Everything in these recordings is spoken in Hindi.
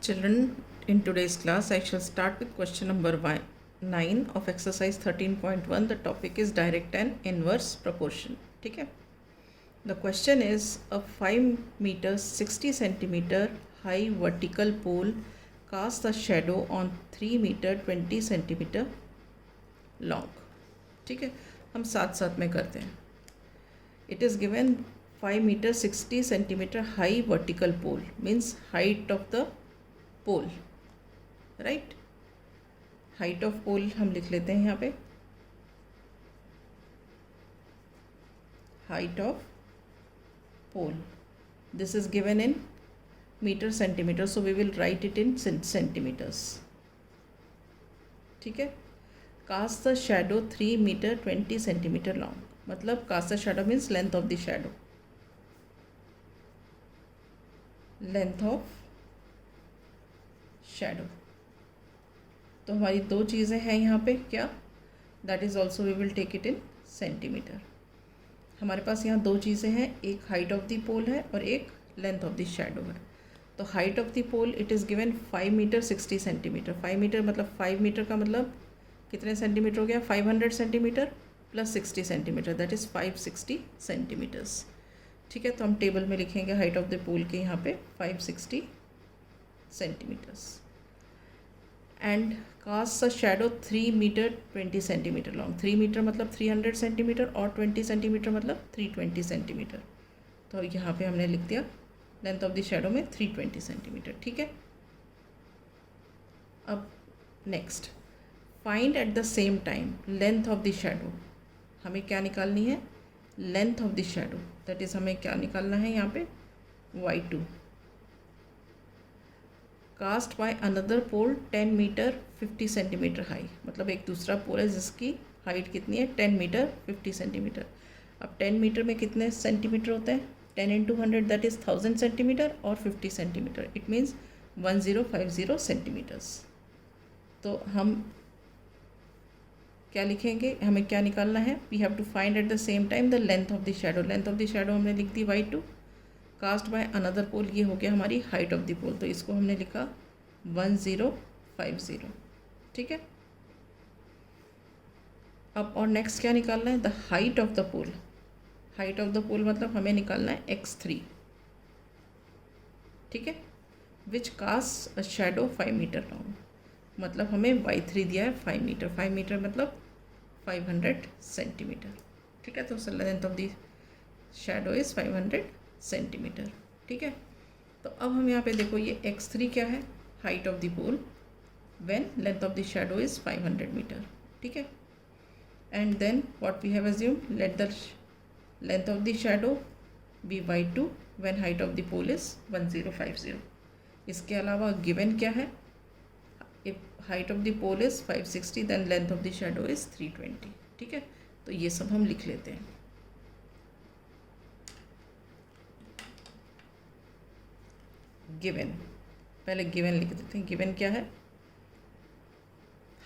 Children, in today's class, I shall start with question number 9 of exercise 13.1. The topic is direct and inverse proportion. ठीक है. The question is a 5 meter 60 centimeter high vertical pole casts a shadow on 3 meter 20 centimeter long. ठीक है, हम साथ साथ में करते हैं. It is given 5 meter 60 centimeter high vertical pole means height of the pole, right. Height of pole हम लिख लेते हैं यहाँ पे, height of pole. This is given in meter centimeter, so we will write it in centimeters. ठीक है. Cast the shadow 3 metre 20 centimetre long, मतलब cast the shadow means length of the shadow, length of shadow. तो हमारी दो चीज़ें हैं यहाँ पे, क्या, that is also we will take it in centimetre. हमारे पास यहाँ दो चीज़ें हैं, एक हाइट ऑफ द पोल है और एक लेंथ ऑफ द शैडो है. तो height of the pole it is given 5 metre 60 centimetre. 5 metre मतलब 5 मीटर का मतलब कितने सेंटीमीटर हो गया, 500 centimetre plus 60 centimetre, that is 560 centimetres. ठीक है. तो हम टेबल में लिखेंगे हाइट ऑफ द पोल के यहाँ पे 560 centimetres. And cast a shadow 3 metre 20 centimetre long. 3 metre मतलब 300 सेंटीमीटर और 20 सेंटीमीटर मतलब 320 सेंटीमीटर. तो यहाँ पे हमने लिख दिया लेंथ ऑफ द शैडो में 320 सेंटीमीटर. ठीक है. अब next, find at the same time length of the shadow. हमें क्या निकालनी है, length of the shadow, that is हमें क्या निकालना है यहाँ पे, y2. Cast by another pole 10 metre 50 centimetre high, मतलब एक दूसरा पोल है जिसकी हाइट कितनी है, 10 मीटर 50 सेंटीमीटर. अब 10 मीटर में कितने सेंटीमीटर होते हैं, 10 इंटू 100 दैट इज़ 1000 सेंटीमीटर और 50 सेंटीमीटर इट मीन्स 1050 सेंटीमीटर्स. तो हम क्या लिखेंगे, हमें क्या निकालना है, we have to find at the same time the length of the shadow. Length of the shadow हमने लिख दी y2. Cast by another pole, ये हो गया हमारी हाइट ऑफ द पोल, तो इसको हमने लिखा 1050. ठीक है. अब और नेक्स्ट क्या निकालना है, the height of the pole. Height of the pole मतलब हमें निकालना है x3. ठीक है. Which cast a shadow 5 meter long, मतलब हमें y3 दिया है 5 मीटर. 5 मीटर मतलब 500 सेंटीमीटर. ठीक है. तो length of the shadow is 500 centimetre. ठीक है. तो अब हम यहाँ पे देखो, ये x3 क्या है, height of the pole when length of the shadow is 500 metre. ठीक है. And then what we have assumed, let the length of the shadow be y2 when height of the pole is 1050. इसके अलावा गिवन क्या है, if height of the pole is 560 then length of the shadow is 320. ठीक है. तो ये सब हम लिख लेते हैं. गिवन, पहले गिवन लिख देते हैं. गिवन क्या है,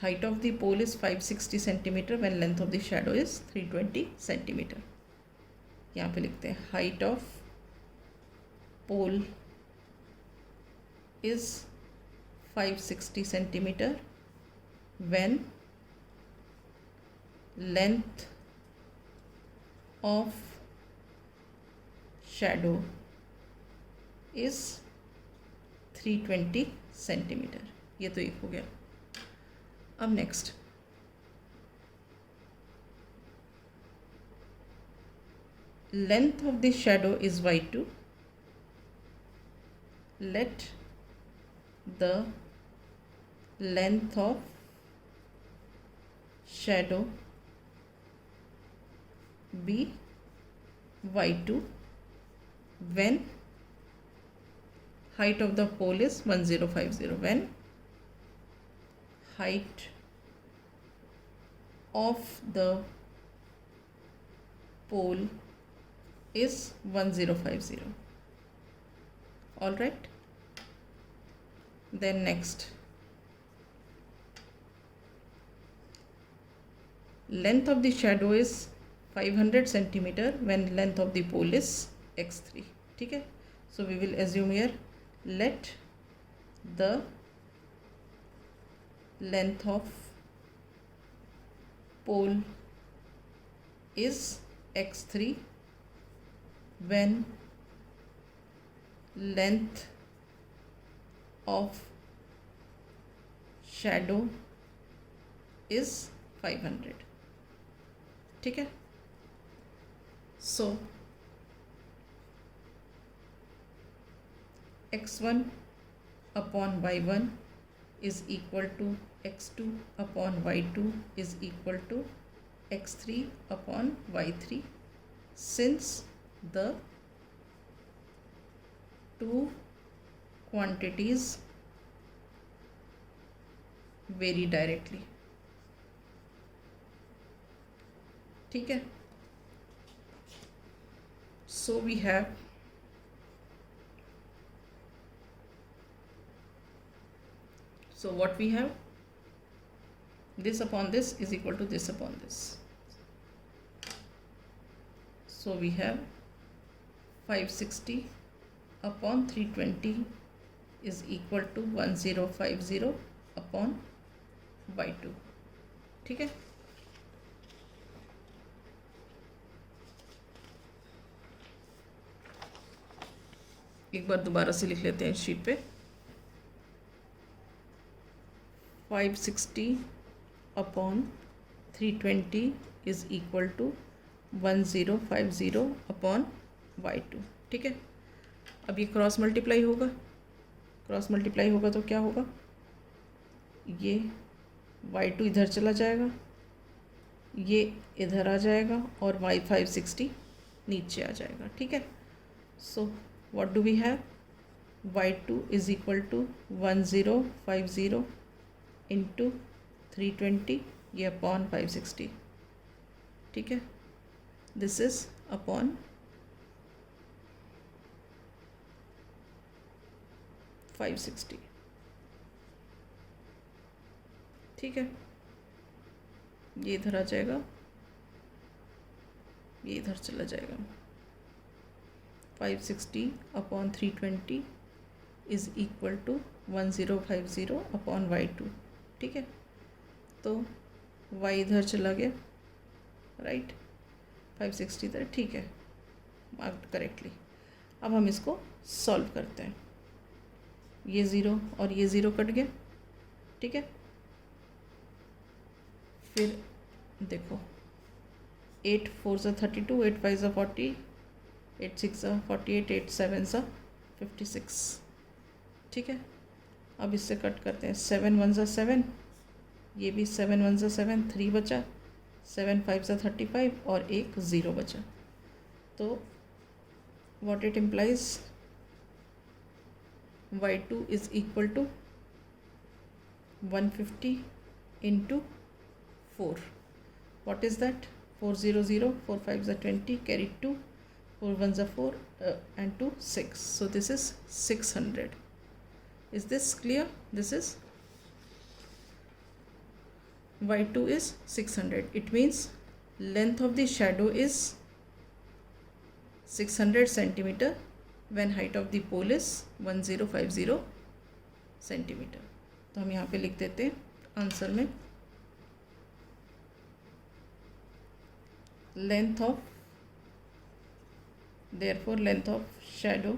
height of the pole is 560 centimetre when length of the shadow is 320 centimetre. यहाँ पे लिखते हैं height of pole is 560 centimetre when length of shadow is 320 centimetre. ये तो एक हो गया. अब next, length of the shadow is y2. Let the length of shadow be y2 when height of the pole is 1050. when height of the pole is 1050. all right. Then next, length of the shadow is 500 centimeter when length of the pole is x3. ठीक है. So we will assume here let the length of pole is x3 when length of shadow is 500. ठीक है. So x1 upon y1 is equal to x2 upon y2 is equal to x3 upon y3, since the two quantities vary directly. ठीक है. So we have what we have, this upon this is equal to this upon this. So we have 560 upon 320 is equal to 1050 upon y2. ठीक है. एक बार दोबारा से लिख लेते हैं शीट पे. 560 upon 320 is equal to 1050 upon y2. ठीक है. अब ये क्रॉस मल्टीप्लाई होगा. क्रॉस मल्टीप्लाई होगा तो क्या होगा, ये y2 इधर चला जाएगा, ये इधर आ जाएगा और y560 नीचे आ जाएगा. ठीक है. सो what do we have, y2 is equal to 1050 into 320, ये अपॉन 560. ठीक है. This is upon 560. ठीक है. ये इधर आ जाएगा, ये इधर चला जाएगा. 560 upon 320 is equal to 1050 upon y2. ठीक है. तो y इधर चला गया, राइट. 560 इधर. ठीक है, मार्क्ड करेक्टली. अब हम इसको सॉल्व करते हैं. ये ज़ीरो और ये ज़ीरो कट गया. ठीक है. फिर देखो 8 4 सा 32, 8 5 सा 40, 8 6 सा 48, 8 7 सा 56. ठीक है. अब इससे कट करते हैं. 7 1 सा 7, ये भी 7 1 सा 7, 3 बचा. 7 5 सा 35 और एक ज़ीरो बचा. तो what it implies, y2 is equal to 150 into 4. What is that, 4 0 0, 4 5 सा 20, कैरी 2, 4 1 सा 4 and 2 6. So this is 600. Is this clear? This is y2 is 600. It means length of the shadow is 600 centimeter when height of the pole is 1050 centimeter. तो हम यहाँ पे लिख देते हैं आंसर में, length of, therefore length of shadow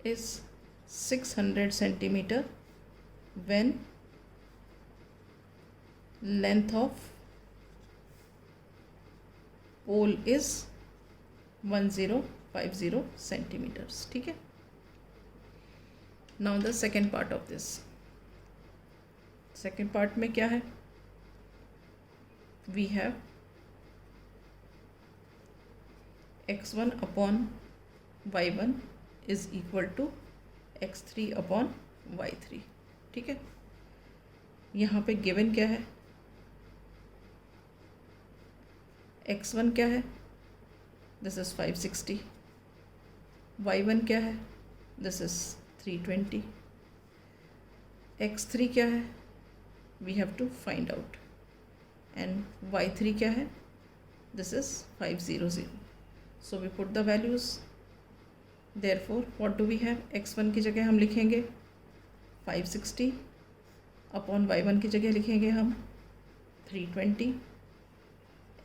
is 600 centimeter when length of pole is 1050 centimeters. ठीक है. Now the second part of this. Second part में क्या है, we have x1 upon y1 is equal to x3 upon y3. ठीक है. यहाँ पे गिवन क्या है, x1 क्या है, दिस इज़ 560. y1 क्या है, दिस इज़ 320. x3 क्या है, we have to find out. And y3 क्या है, this is 500. So we put the values Therefore what do we have, x1 की जगह हम लिखेंगे 560 अपॉन y1 की जगह लिखेंगे हम 320,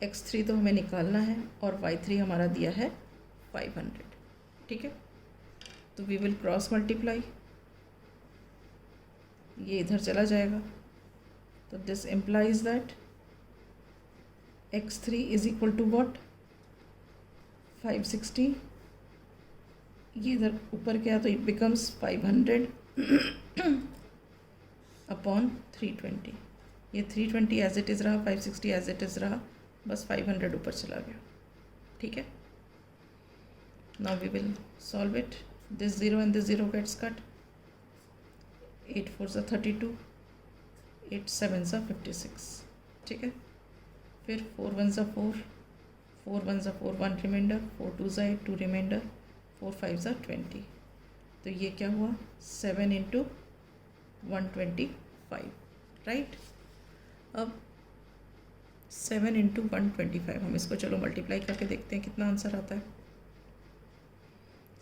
x3 तो हमें निकालना है और y3 हमारा दिया है 500. ठीक है, तो वी विल क्रॉस मल्टीप्लाई, ये इधर चला जाएगा, तो this implies that x3 is equal to what 560, ये इधर ऊपर गया तो इट बिकम्स 500 अपॉन 320. ये 320 एज इट इज़ रहा, 560 एज इट इज़ रहा, बस 500 ऊपर चला गया. ठीक है, now we will solve it. This 0 and this 0 gets cut. 8 4 ज़ा 32, 8 7 ज़ा 56. ठीक है, फिर 4 1 ज़ा 4, 4 1 ज़ा 4, 1 रिमाइंडर, 4 2 ज़ा 8, 2 रिमाइंडर, 4 5 ज़ा 20. तो ये क्या हुआ 7 इंटू 125. राइट, अब 7 इंटू 125 हम इसको चलो मल्टीप्लाई करके देखते हैं कितना आंसर आता है.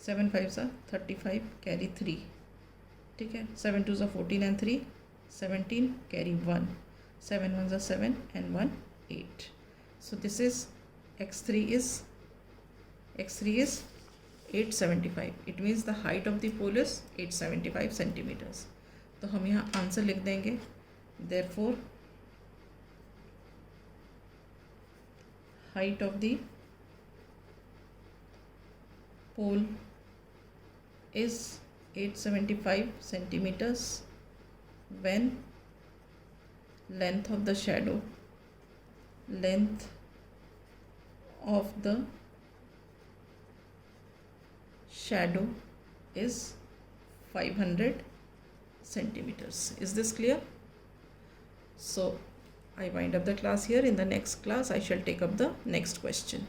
7 5 ज़ा 35, कैरी 3. ठीक है, 7 2 ज़ा 14 एंड 3 17, कैरी 1, 7 1 ज़ा 7 and 1 8. So this is x3 is 875. It means the height of the pole is 875 centimeters. तो हम यहाँ आंसर लिख देंगे. Therefore height of the pole is 875 centimeters when length of the shadow is 500 centimeters. Is this clear? So I wind up the class here. In the next class I shall take up the next question.